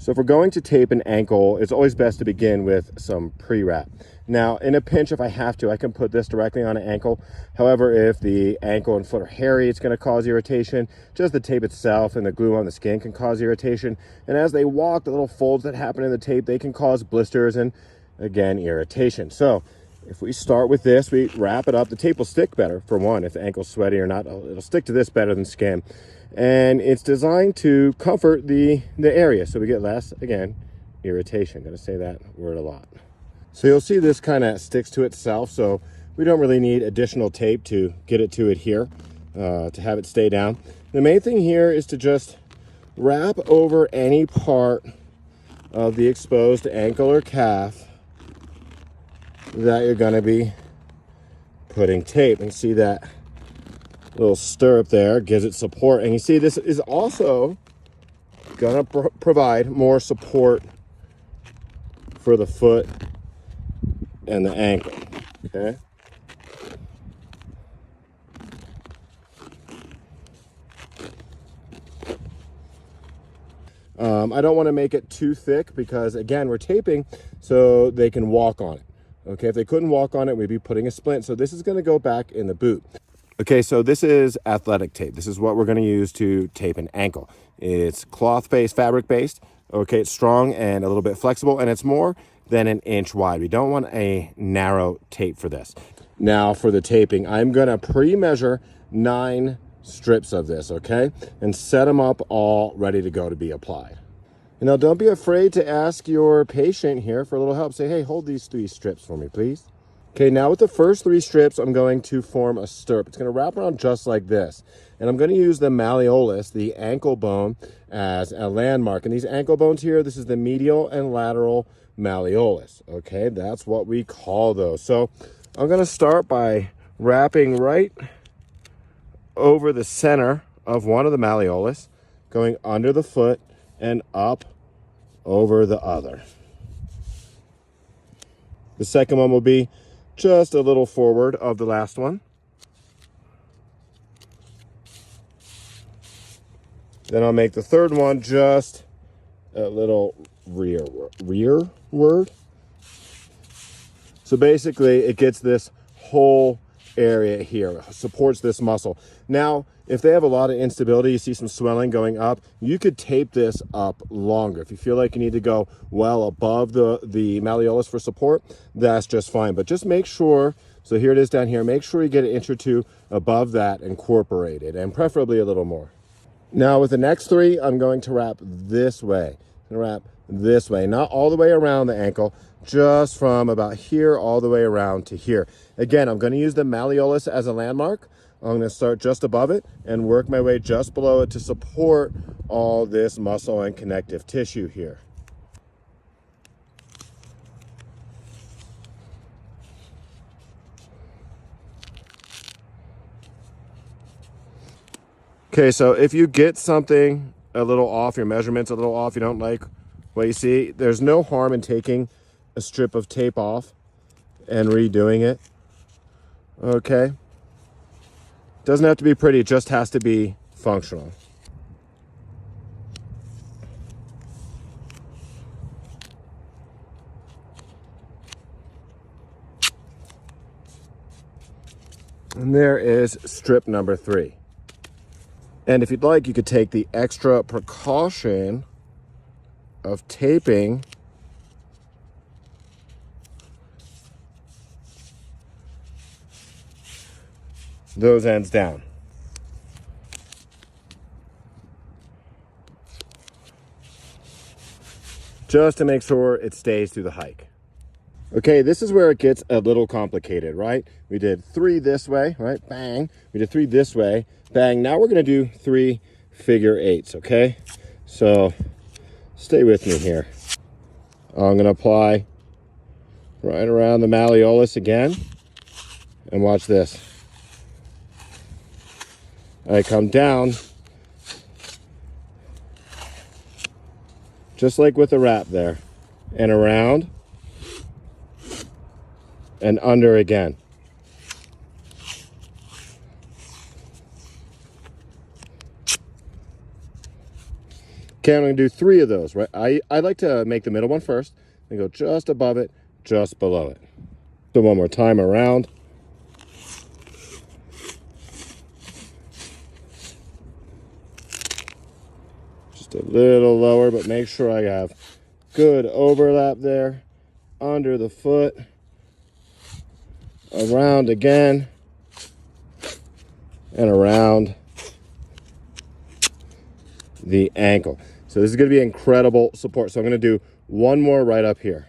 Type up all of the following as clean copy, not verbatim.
So if we're going to tape an ankle, it's always best to begin with some pre-wrap. Now, in a pinch, if I have to, I can put this directly on an ankle. However, if the ankle and foot are hairy, it's going to cause irritation. Just the tape itself and the glue on the skin can cause irritation. And as they walk, the little folds that happen in the tape, they can cause blisters and, again, irritation. So if we start with this, we wrap it up. The tape will stick better, for one. If the ankle's sweaty or not, it'll stick to this better than skin. And it's designed to comfort the area so we get less, again, irritation. I'm going to say that word a lot. So you'll see this kind of sticks to itself, so we don't really need additional tape to get it to adhere, to have it stay down. The main thing here is to just wrap over any part of the exposed ankle or calf that you're going to be putting tape. And see that little stirrup there gives it support. And you see this is also going to provide more support for the foot and the ankle, okay? I don't want to make it too thick because, again, we're taping so they can walk on it. Okay, if they couldn't walk on it, we'd be putting a splint. So this is going to go back in the boot. Okay, so this is athletic tape. This is what we're going to use to tape an ankle. It's cloth-based, fabric-based. Okay, it's strong and a little bit flexible, and it's more than an inch wide. We don't want a narrow tape for this. Now for the taping, I'm going to pre-measure 9 strips of this, okay? And set them up all ready to go to be applied. And now don't be afraid to ask your patient here for a little help. Say, hey, hold these 3 strips for me, please. Okay, now with the first 3 strips, I'm going to form a stirrup. It's going to wrap around just like this. And I'm going to use the malleolus, the ankle bone, as a landmark. And these ankle bones here, this is the medial and lateral malleolus. Okay, that's what we call those. So I'm going to start by wrapping right over the center of one of the malleolus, going under the foot and up over the other. The second one will be just a little forward of the last one. Then I'll make the third one just a little rearward. So basically it gets this whole area here, supports this muscle. Now, if they have a lot of instability, you see some swelling going up, you could tape this up longer. If you feel like you need to go well above the malleolus for support, that's just fine. But just make sure, so here it is down here, make sure you get an inch or 2 above that incorporated, and preferably a little more. Now with the next 3, I'm going to wrap this way. I'm going to wrap this way, not all the way around the ankle, just from about here all the way around to here. Again, I'm going to use the malleolus as a landmark. I'm going to start just above it and work my way just below it to support all this muscle and connective tissue here. Okay, so if you get something a little off, your measurements a little off, you don't like what you see, there's no harm in taking a strip of tape off and redoing it. Okay? Doesn't have to be pretty, it just has to be functional. And there is strip number 3. And if you'd like, you could take the extra precaution of taping those ends down. Just to make sure it stays through the hike. Okay, this is where it gets a little complicated, right? We did 3 this way, right? Bang. We did 3 this way, bang. Now we're going to do 3 figure 8s, okay? So stay with me here. I'm going to apply right around the malleolus again. And watch this. I come down, just like with the wrap there, and around and under again. Okay, I'm gonna do 3 of those, right? I like to make the middle one first, and go just above it, just below it. So one more time around. Just a little lower, but make sure I have good overlap there. Under the foot. Around again. And around the ankle. So this is going to be incredible support. So I'm going to do one more right up here.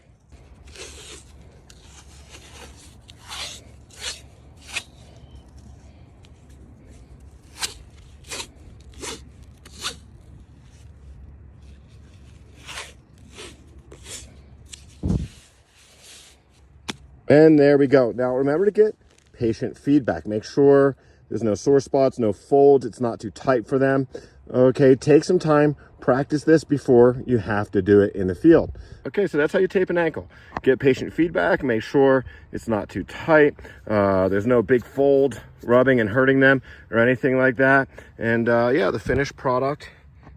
And there we go. Now remember to get patient feedback. Make sure there's no sore spots, no folds. It's not too tight for them. Okay, take some time. Practice this before you have to do it in the field. Okay, so that's how you tape an ankle. Get patient feedback. Make sure it's not too tight. There's no big fold rubbing and hurting them or anything like that. And yeah, the finished product,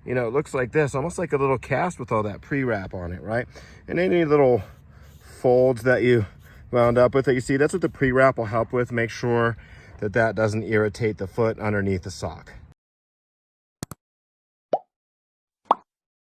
you know, it looks like this, almost like a little cast with all that pre-wrap on it, right? And any little folds that you wound up with that you see, that's what the pre-wrap will help with. Make sure that that doesn't irritate the foot underneath the sock.